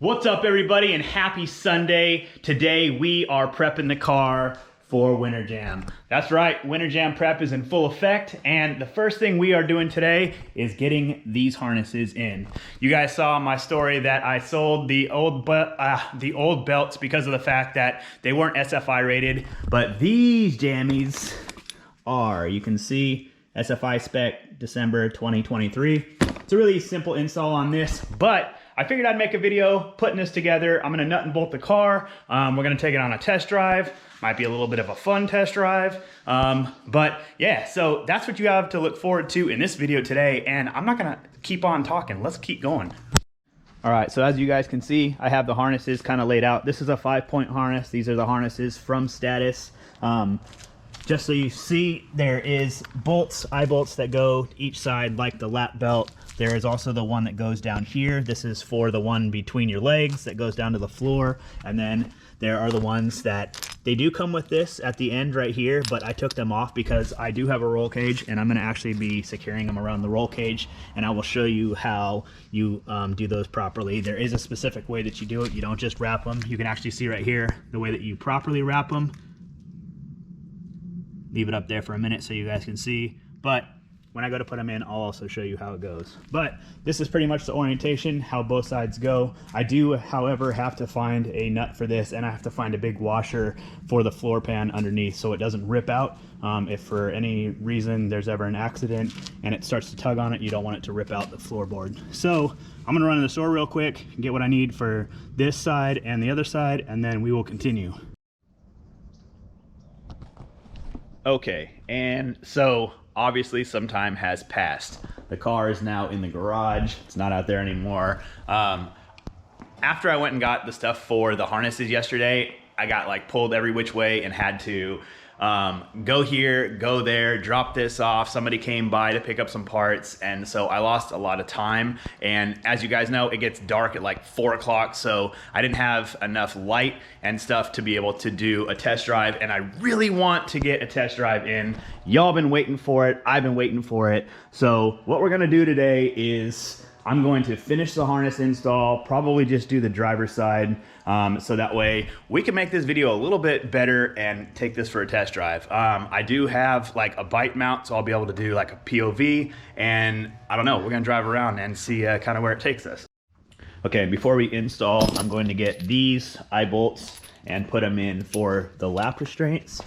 What's up, everybody, and happy Sunday. Today we are prepping the car for Winter Jam. That's right, Winter Jam prep is in full effect, and the first thing we are doing today is getting these harnesses in. You guys saw in my story that I sold the old belts because of the fact that they weren't SFI rated, but these jammies are. You can see SFI spec December 2023. It's a really simple install on this, but I figured I'd make a video putting this together. I'm gonna nut and bolt the car. We're gonna take it on a test drive. Might be a little bit of a fun test drive. But yeah, so that's what you have to look forward to in this video today. And I'm not gonna keep on talking. Let's keep going. All right, so as you guys can see, I have the harnesses kind of laid out. This is a 5-point harness. These are the harnesses from Status. Just so you see, there is bolts, eye bolts that go each side like the lap belt. There is also the one that goes down here. This is for the one between your legs that goes down to the floor. And then there are the ones that they do come with this at the end right here, but I took them off because I do have a roll cage and I'm gonna actually be securing them around the roll cage, and I will show you how you do those properly. There is a specific way that you do it. You don't just wrap them. You can actually see right here the way that you properly wrap them. Leave it up there for a minute so you guys can see, but when I go to put them in, I'll also show you how it goes. But this is pretty much the orientation, how both sides go. I do, however, have to find a nut for this, and I have to find a big washer for the floor pan underneath so it doesn't rip out. If for any reason there's ever an accident and it starts to tug on it, you don't want it to rip out the floorboard. So I'm gonna run to the store real quick, get what I need for this side and the other side, and then we will continue. Okay, and so obviously some time has passed. The car is now in the garage. It's not out there anymore. After I went and got the stuff for the harnesses yesterday, I got like pulled every which way and had to go here, go there, drop this off. Somebody came by to pick up some parts, and so I lost a lot of time. And as you guys know, it gets dark at like 4 o'clock, so I didn't have enough light and stuff to be able to do a test drive, and I really want to get a test drive in. Y'all been waiting for it, I've been waiting for it. So what we're gonna do today is I'm going to finish the harness install, probably just do the driver's side, so that way we can make this video a little bit better and take this for a test drive. I do have like a bite mount, so I'll be able to do like a POV, and I don't know, we're gonna drive around and see kind of where it takes us. Okay, before we install, I'm going to get these eye bolts and put them in for the lap restraints.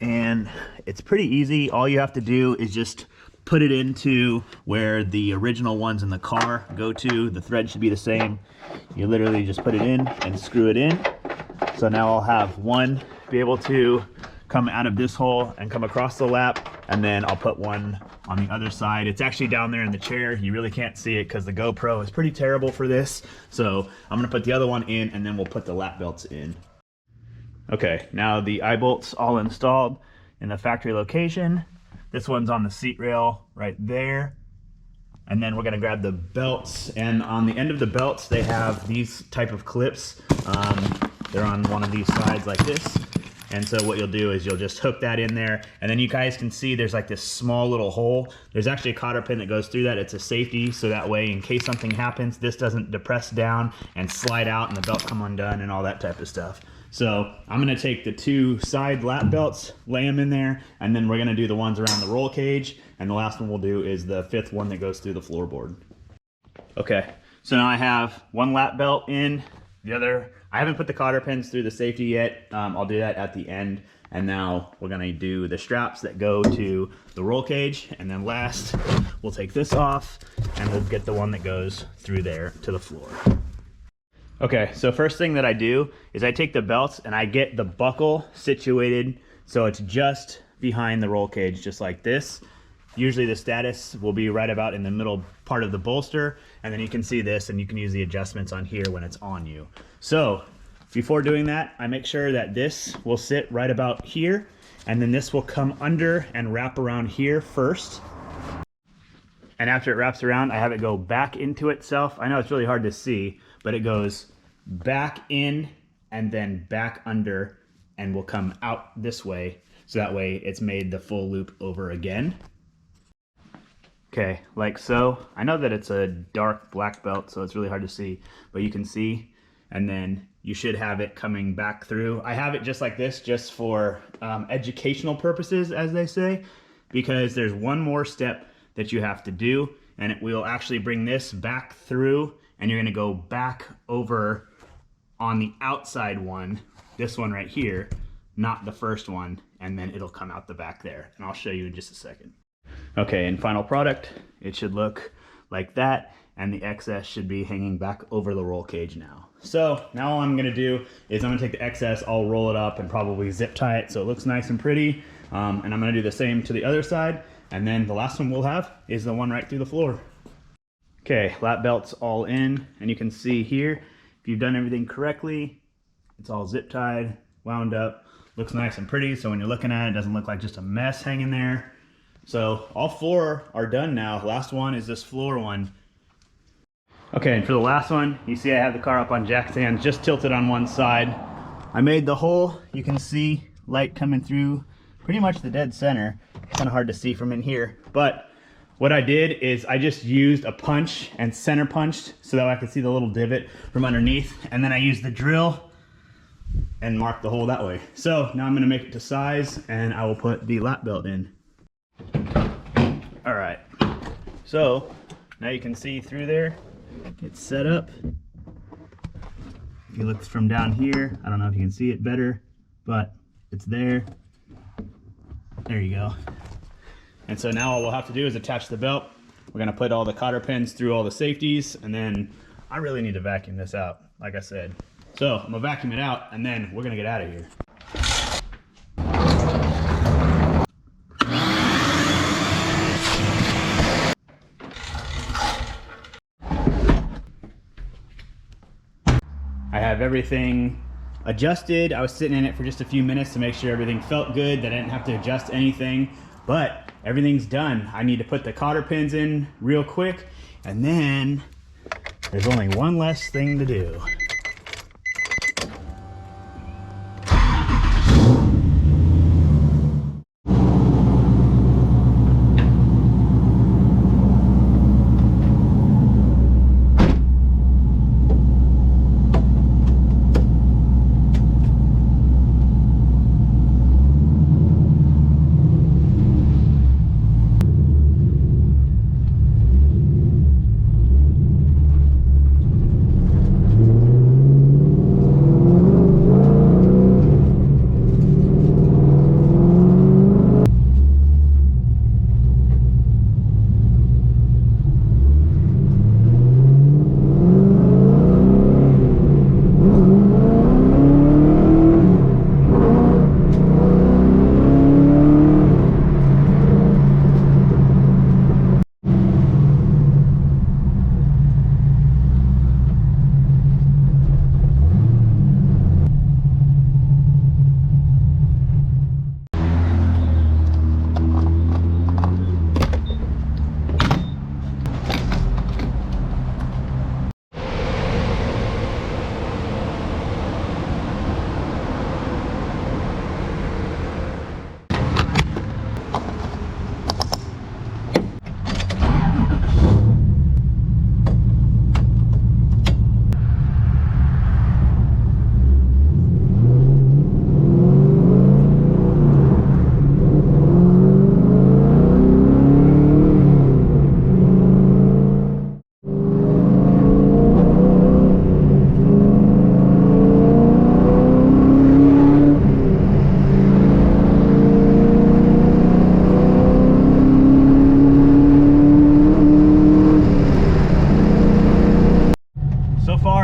And it's pretty easy. All you have to do is just put it into where the original ones in the car go to. The thread should be the same. You literally just put it in and screw it in. So now I'll have one be able to come out of this hole and come across the lap, and then I'll put one on the other side. It's actually down there in the chair. You really can't see it because the GoPro is pretty terrible for this. So I'm gonna put the other one in, and then we'll put the lap belts in. Okay, now the eye bolts all installed in the factory location. This one's on the seat rail right there. And then we're gonna grab the belts, and on the end of the belts, they have these type of clips. They're on one of these sides like this. And so what you'll do is you'll just hook that in there, and then you guys can see there's like this small little hole. There's actually a cotter pin that goes through that. It's a safety, so that way in case something happens, this doesn't depress down and slide out and the belt come undone and all that type of stuff. So I'm gonna take the 2 side lap belts, lay them in there, and then we're gonna do the ones around the roll cage, and the last one we'll do is the 5th one that goes through the floorboard. Okay, so now I have one lap belt in, the other, I haven't put the cotter pins through the safety yet. I'll do that at the end. And now we're gonna do the straps that go to the roll cage, and then last, we'll take this off, and we'll get the one that goes through there to the floor. Okay, so first thing that I do is I take the belts and I get the buckle situated so it's just behind the roll cage, just like this. Usually the Status will be right about in the middle part of the bolster, and then you can see this, and you can use the adjustments on here when it's on you. So before doing that, I make sure that this will sit right about here, and then this will come under and wrap around here first. And after it wraps around, I have it go back into itself. I know it's really hard to see, but it goes back in and then back under, and will come out this way. So that way it's made the full loop over again. Okay, like so. I know that it's a dark black belt, so it's really hard to see, but you can see, and then you should have it coming back through. I have it just like this, just for educational purposes, as they say, because there's one more step that you have to do, and it will actually bring this back through, and you're gonna go back over on the outside one, this one right here, not the first one, and then it'll come out the back there, and I'll show you in just a second. Okay, and final product, it should look like that, and the excess should be hanging back over the roll cage now. So now all I'm gonna do is I'm gonna take the excess, I'll roll it up and probably zip tie it so it looks nice and pretty, and I'm gonna do the same to the other side, and then the last one we'll have is the one right through the floor. Okay, lap belt's all in, and you can see here, if you've done everything correctly, it's all zip tied, wound up, looks nice and pretty, so when you're looking at it, it doesn't look like just a mess hanging there. So all 4 are done now. Last one is this floor one. Okay, and for the last one, you see I have the car up on jack stands, just tilted on one side. I made the hole, you can see light coming through pretty much the dead center. Kind of hard to see from in here, but what I did is I just used a punch and center punched so that I could see the little divot from underneath, and then I used the drill and marked the hole that way. So now I'm gonna make it to size, and I will put the lap belt in. All right, so now you can see through there, it's set up. If you look from down here, I don't know if you can see it better, but it's there. There you go. And so now all we'll have to do is attach the belt. We're gonna put all the cotter pins through all the safeties, and then I really need to vacuum this out, like I said. So I'm gonna vacuum it out, and then we're gonna get out of here. I have everything adjusted. I was sitting in it for just a few minutes to make sure everything felt good, that I didn't have to adjust anything, but everything's done. I need to put the cotter pins in real quick, and then there's only one less thing to do.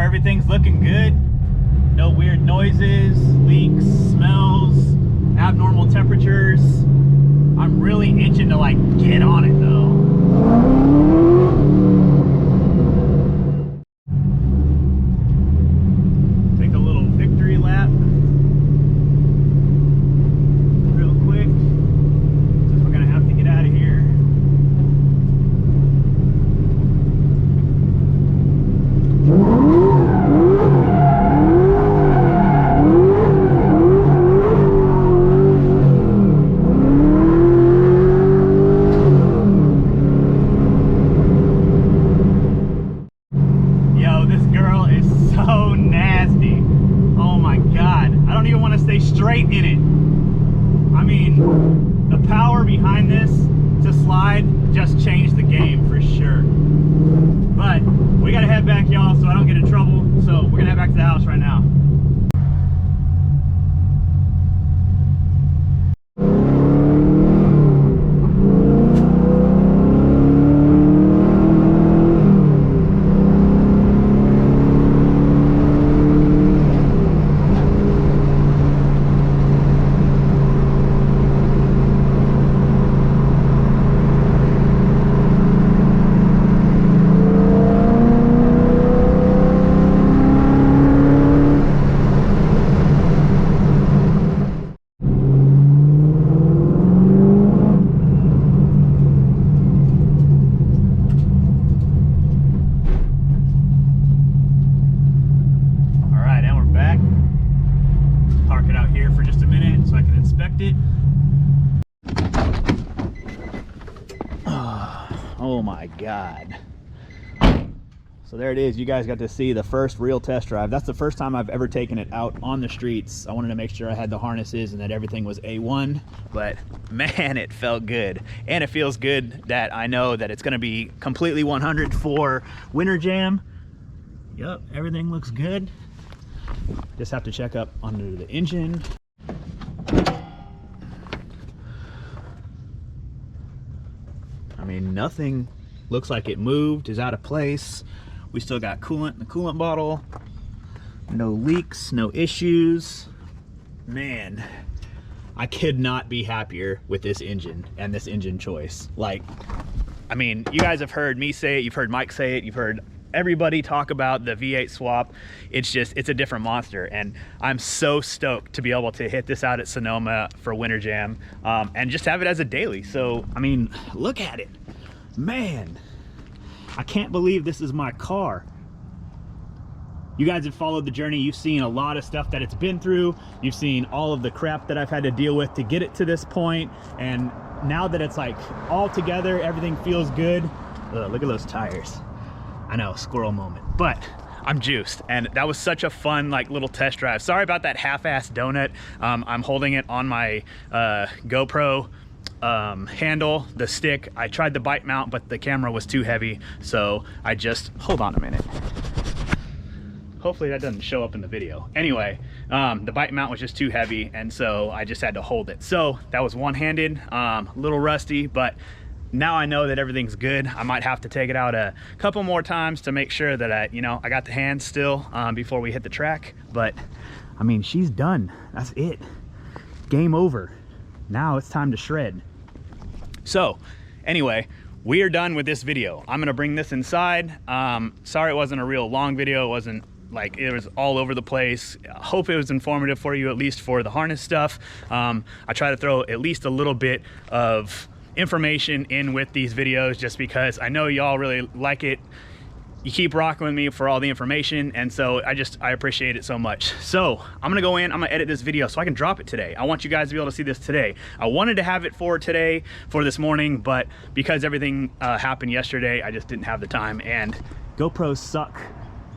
Everything's looking good. No weird noises, leaks, smells, abnormal temperatures. I'm really itching to like get on it though. Take a little victory lap real quick, since we're gonna have to get out of here. right now. Oh my God. So there it is. You guys got to see the first real test drive. That's the first time I've ever taken it out on the streets. I wanted to make sure I had the harnesses and that everything was A1, but man, it felt good. And it feels good that I know that it's gonna be completely 100 for Winter Jam. Yup, everything looks good. Just have to check up under the engine. I mean, nothing looks like it moved, is out of place. We still got coolant in the coolant bottle. No leaks, no issues. Man, I could not be happier with this engine and this engine choice. Like, I mean, you guys have heard me say it, you've heard Mike say it, you've heard everybody talk about the V8 swap. It's just, it's a different monster, and I'm so stoked to be able to hit this out at Sonoma for Winter Jam, and just have it as a daily. So I mean, look at it, man. I can't believe this is my car. You guys have followed the journey. You've seen a lot of stuff that it's been through. You've seen all of the crap that I've had to deal with to get it to this point, and now that it's like all together, everything feels good. Ugh, look at those tires. I know, squirrel moment, but I'm juiced, and that was such a fun like little test drive. Sorry about that half-assed donut. I'm holding it on my GoPro handle, the stick. I tried the bike mount, but the camera was too heavy, so I just, hold on a minute. Hopefully that doesn't show up in the video. Anyway, the bike mount was just too heavy, and so I just had to hold it. So that was one-handed, a little rusty, but now I know that everything's good. I might have to take it out a couple more times to make sure that I got the hands still before we hit the track. But I mean, she's done. That's it. Game over. Now it's time to shred. So anyway, we are done with this video. I'm gonna bring this inside. Sorry it wasn't a real long video. It wasn't like, it was all over the place. I hope it was informative for you, at least for the harness stuff. I try to throw at least a little bit of information in with these videos, just because I know y'all really like it. You keep rocking with me for all the information, and so I appreciate it so much. So I'm gonna go in, I'm gonna edit this video so I can drop it today. I want you guys to be able to see this today. I wanted to have it for today, for this morning, but because everything happened yesterday, I just didn't have the time, and GoPros suck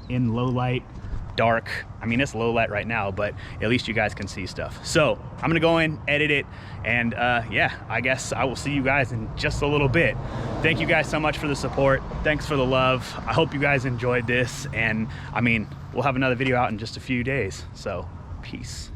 in low light, dark. I mean, it's low light right now, but at least you guys can see stuff. So I'm gonna go in, edit it, and yeah, I guess I will see you guys in just a little bit. Thank you guys so much for the support. Thanks for the love. I hope you guys enjoyed this, and I mean, we'll have another video out in just a few days. So peace.